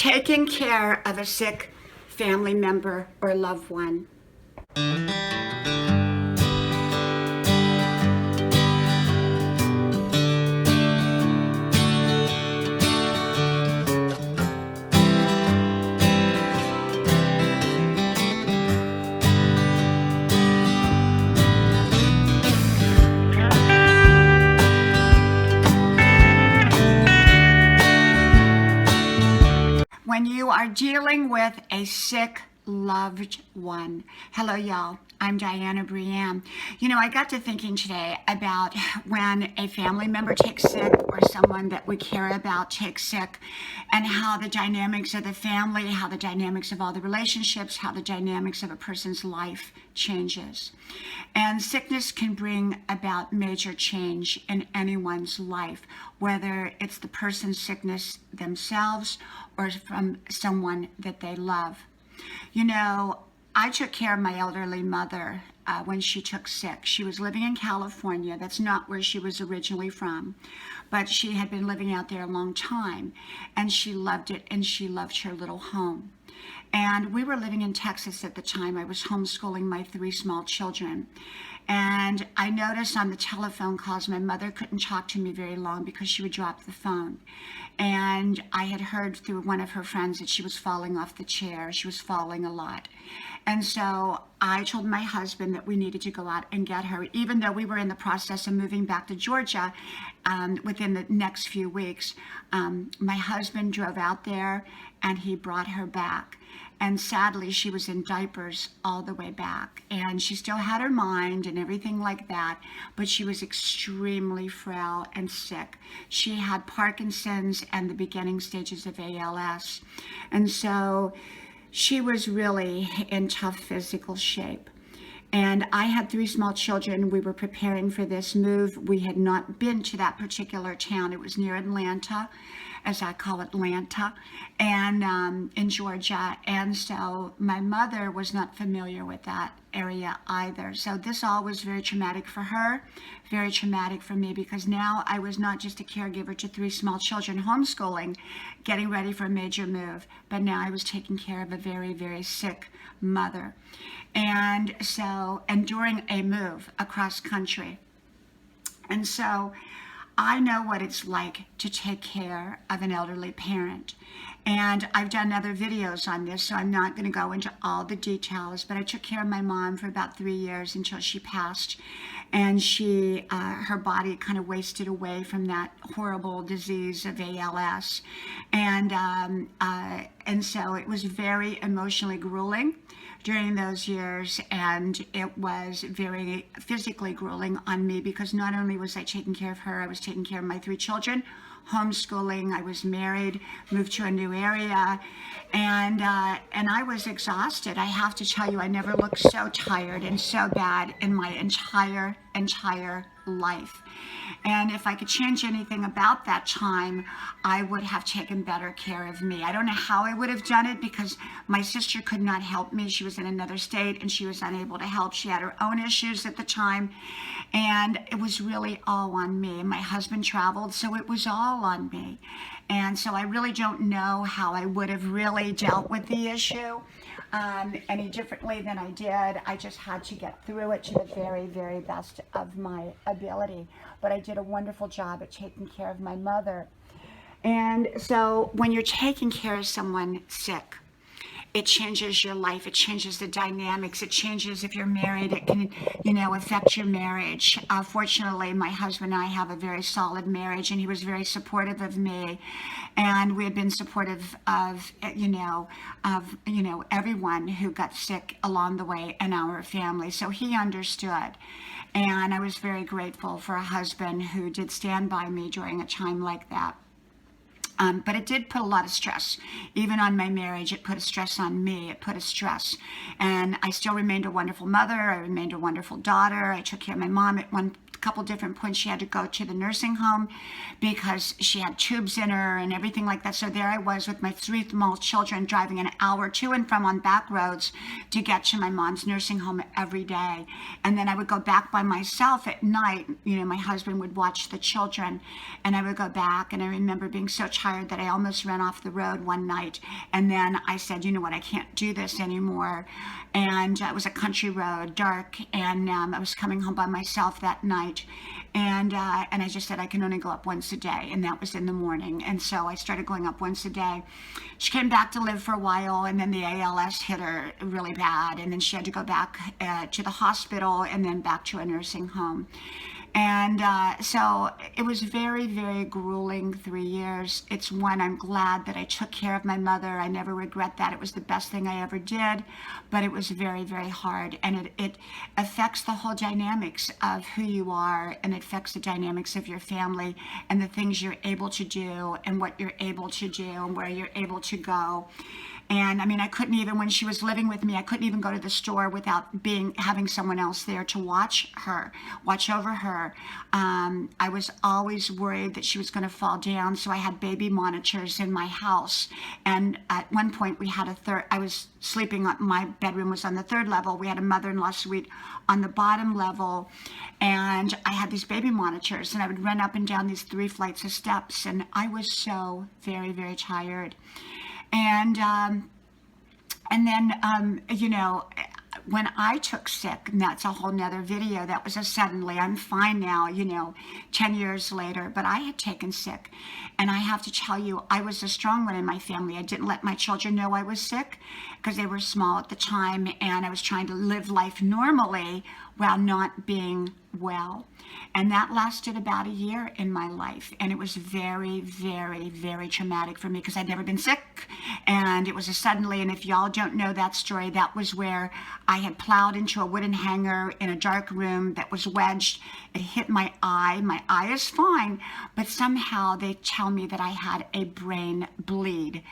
taking care of a sick family member or loved one. When you are dealing with a sick loved one. Hello, y'all. I'm Diana Brienne. I got to thinking today about when a family member takes sick or someone that we care about takes sick, and how the dynamics of the family, how the dynamics of all the relationships, how the dynamics of a person's life changes. And sickness can bring about major change in anyone's life, whether it's the person's sickness themselves or from someone that they love. I took care of my elderly mother when she took sick. She was living in California. That's not where she was originally from, but she had been living out there a long time, and she loved it, and she loved her little home. And we were living in Texas at the time. I was homeschooling my 3 small children. And I noticed on the telephone calls, my mother couldn't talk to me very long because she would drop the phone. And I had heard through one of her friends that she was falling off the chair. She was falling a lot. And so I told my husband that we needed to go out and get her, even though we were in the process of moving back to Georgia within the next few weeks. My husband drove out there and he brought her back. And sadly, she was in diapers all the way back. And she still had her mind and everything like that, but she was extremely frail and sick. She had Parkinson's and the beginning stages of ALS. And so she was really in tough physical shape. And I had 3 small children. We were preparing for this move. We had not been to that particular town. It was near Atlanta, as I call Atlanta, and in Georgia. And so my mother was not familiar with that area either. So this all was very traumatic for her, very traumatic for me, because now I was not just a caregiver to 3 small children homeschooling, getting ready for a major move, but now I was taking care of a very, very sick mother. And during a move across country. And so I know what it's like to take care of an elderly parent. And I've done other videos on this, so I'm not going to go into all the details, but I took care of my mom for about 3 years until she passed. And her body kind of wasted away from that horrible disease of ALS. And so it was very emotionally grueling during those years, and it was very physically grueling on me, because not only was I taking care of her, I was taking care of my 3 children, homeschooling, I was married, moved to a new area, and I was exhausted. I have to tell you, I never looked so tired and so bad in my entire life. And if I could change anything about that time, I would have taken better care of me. I don't know how I would have done it, because my sister could not help me. She was in another state and she was unable to help. She had her own issues at the time, and it was really all on me. My husband traveled, so it was all on me. And so I really don't know how I would have really dealt with the issue any differently than I did. I just had to get through it to the very, very best of my ability. But I did a wonderful job at taking care of my mother. And so when you're taking care of someone sick, it changes your life. It changes the dynamics. It changes if you're married. It can, affect your marriage. Fortunately, my husband and I have a very solid marriage, and he was very supportive of me. And we had been supportive of everyone who got sick along the way in our family. So he understood. And I was very grateful for a husband who did stand by me during a time like that. But it did put a lot of stress. Even on my marriage, it put a stress on me. It put a stress. And I still remained a wonderful mother. I remained a wonderful daughter. I took care of my mom at one couple different points she had to go to the nursing home because she had tubes in her and everything like that. So there I was with my 3 small children driving an hour to and from on back roads to get to my mom's nursing home every day. And then I would go back by myself at night. You know, my husband would watch the children, and I would go back. And I remember being so tired that I almost ran off the road one night. And then I said, you know what, I can't do this anymore. And it was a country road, dark, and I was coming home by myself that night. And I just said, I can only go up once a day, and that was in the morning. And so I started going up once a day. She came back to live for a while, and then the ALS hit her really bad, and then she had to go back to the hospital and then back to a nursing home. And so it was very, very grueling 3 years. It's one, I'm glad that I took care of my mother. I never regret that. It was the best thing I ever did, but it was very, very hard. And it affects the whole dynamics of who you are, and it affects the dynamics of your family and the things you're able to do and what you're able to do and where you're able to go. And I mean, I couldn't even, when she was living with me, I couldn't even go to the store without having someone else there to watch over her. I was always worried that she was going to fall down, so I had baby monitors in my house. And at one point we had I was sleeping, my bedroom was on the 3rd level. We had a mother-in-law suite on the bottom level, and I had these baby monitors, and I would run up and down these 3 flights of steps, and I was so very, very tired. And then, you know, when I took sick, and that's a whole nother video, that was a suddenly, I'm fine now, you know, 10 years later, but I had taken sick. And I have to tell you, I was a strong one in my family. I didn't let my children know I was sick because they were small at the time, and I was trying to live life normally while not being well. And that lasted about a year in my life. And it was very, very, very traumatic for me because I'd never been sick. And it was a suddenly, and if y'all don't know that story, that was where I had plowed into a wooden hanger in a dark room that was wedged. It hit my eye. My eye is fine, but somehow they tell me that I had a brain bleed,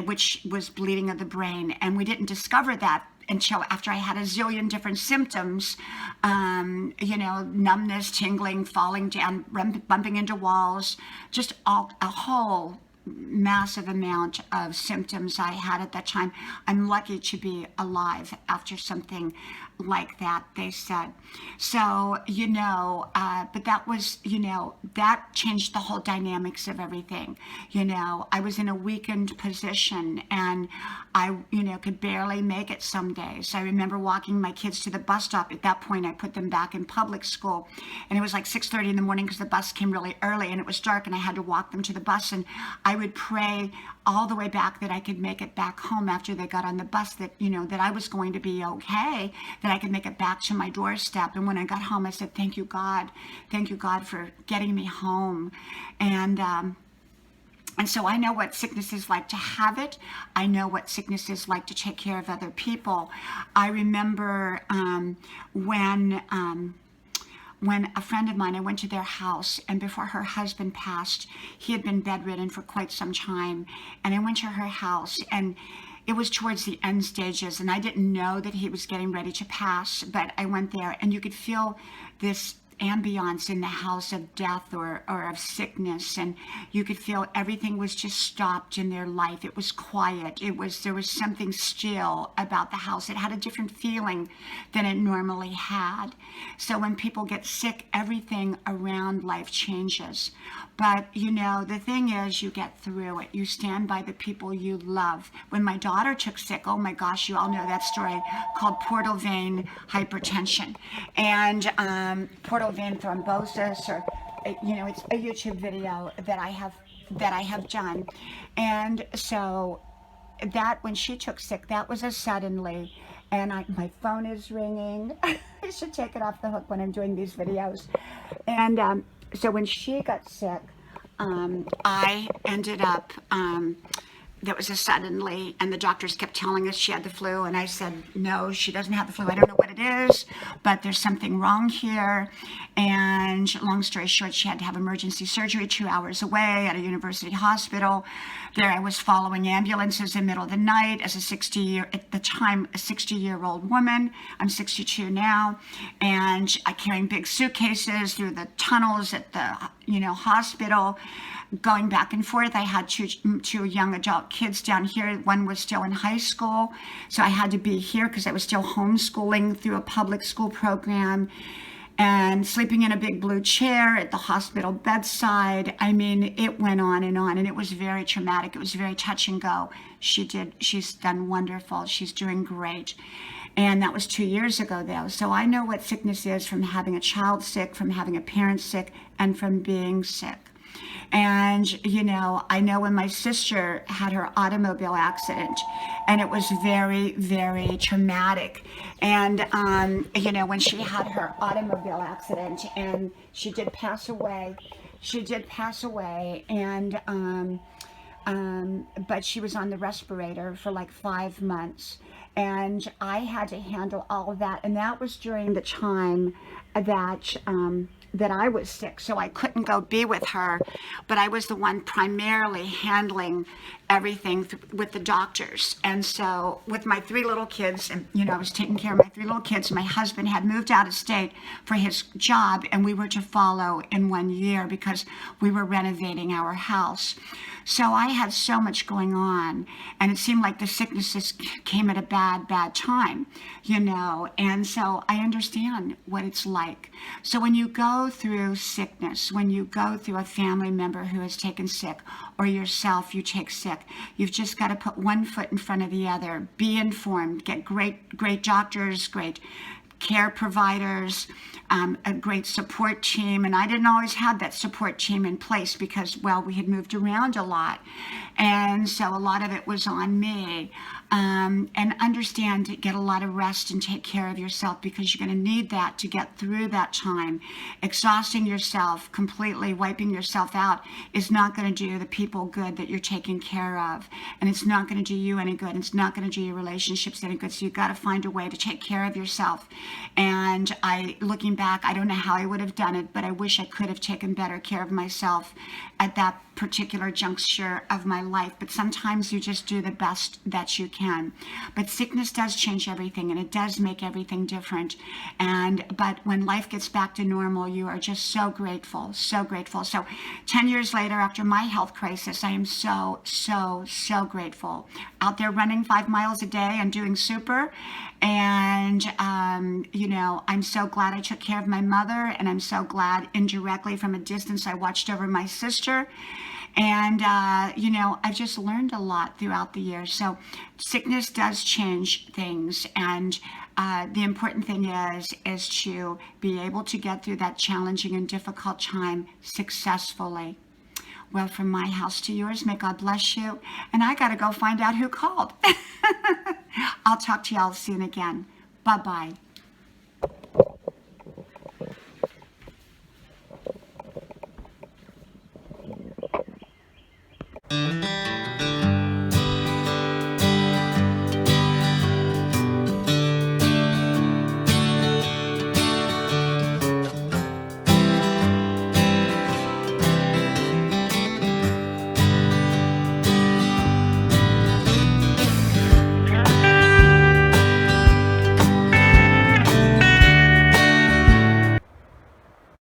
which was bleeding of the brain. And we didn't discover that until after I had a zillion different symptoms, you know, numbness, tingling, falling down, bumping into walls, just a whole massive amount of symptoms I had at that time. I'm lucky to be alive after something like that, they said. So, you know, but that was, you know, that changed the whole dynamics of everything. You know, I was in a weakened position, and I, you know, could barely make it some days. I remember walking my kids to the bus stop. At that point, I put them back in public school, and it was like 6:30 in the morning because the bus came really early, and it was dark, and I had to walk them to the bus, and I would pray all the way back that I could make it back home after they got on the bus, that, you know, that I was going to be okay, that I could make it back to my doorstep. And when I got home, I said, thank you, God for getting me home. And so I know what sickness is like to have it. I know what sickness is like to take care of other people. I remember when a friend of mine, I went to their house, and before her husband passed, he had been bedridden for quite some time. And I went to her house, and it was towards the end stages, and I didn't know that he was getting ready to pass, but I went there, and you could feel this ambiance in the house of death or of sickness, and you could feel everything was just stopped in their life. It was quiet. There was something still about the house. It had a different feeling than it normally had. So when people get sick, everything around life changes. But, you know, the thing is, you get through it. You stand by the people you love. When my daughter took sick, oh my gosh, you all know that story, called portal vein hypertension. And portal vein thrombosis, or, you know, it's a YouTube video that I have done. And so that, when she took sick, that was a suddenly. And my phone is ringing. I should take it off the hook when I'm doing these videos. And so when she got sick, I ended up there was a suddenly, and the doctors kept telling us she had the flu, and I said, no, she doesn't have the flu. I don't know what it is, but there's something wrong here. And long story short, she had to have emergency surgery 2 hours away at a university hospital. There I was following ambulances in the middle of the night as at the time, a 60-year-old woman. I'm 62 now, and I carrying big suitcases through the tunnels at the, hospital, going back and forth. I had two young adult kids down here. One was still in high school, so I had to be here because I was still homeschooling through a public school program, and sleeping in a big blue chair at the hospital bedside. I mean, it went on, and it was very traumatic. It was very touch and go. She's done wonderful. She's doing great. And that was 2 years ago, though. So I know what sickness is from having a child sick, from having a parent sick, and from being sick. And, I know when my sister had her automobile accident, and it was very, very traumatic. And, when she had her automobile accident, and she did pass away, and, but she was on the respirator for like 5 months. And I had to handle all of that. And that was during the time that I was sick, so I couldn't go be with her, but I was the one primarily handling everything with the doctors. And so with my 3 little kids, and I was taking care of my 3 little kids. My husband had moved out of state for his job, and we were to follow in 1 year because we were renovating our house. So I had so much going on, and it seemed like the sickness just came at a bad time, and so I understand what it's like. So when you go through sickness, when you go through a family member who has taken sick, or yourself, you take sick, you've just got to put one foot in front of the other, be informed, get great doctors, great care providers, a great support team. And I didn't always have that support team in place because, we had moved around a lot. And so a lot of it was on me. And understand to get a lot of rest and take care of yourself, because you're going to need that to get through that time. Exhausting yourself completely, wiping yourself out, is not going to do the people good that you're taking care of. And it's not going to do you any good. It's not going to do your relationships any good. So you've got to find a way to take care of yourself. And looking back, I don't know how I would have done it, but I wish I could have taken better care of myself at that particular juncture of my life. But sometimes you just do the best that you can. But sickness does change everything, and it does make everything different. But when life gets back to normal, you are just so grateful, so grateful. So 10 years later, after my health crisis, I am so, so, so grateful. Out there running 5 miles a day and doing super. And, I'm so glad I took care of my mother, and I'm so glad indirectly from a distance I watched over my sister. And, I've just learned a lot throughout the years. So sickness does change things. And the important thing is to be able to get through that challenging and difficult time successfully. Well, from my house to yours, may God bless you. And I got to go find out who called. I'll talk to y'all soon again. Bye-bye.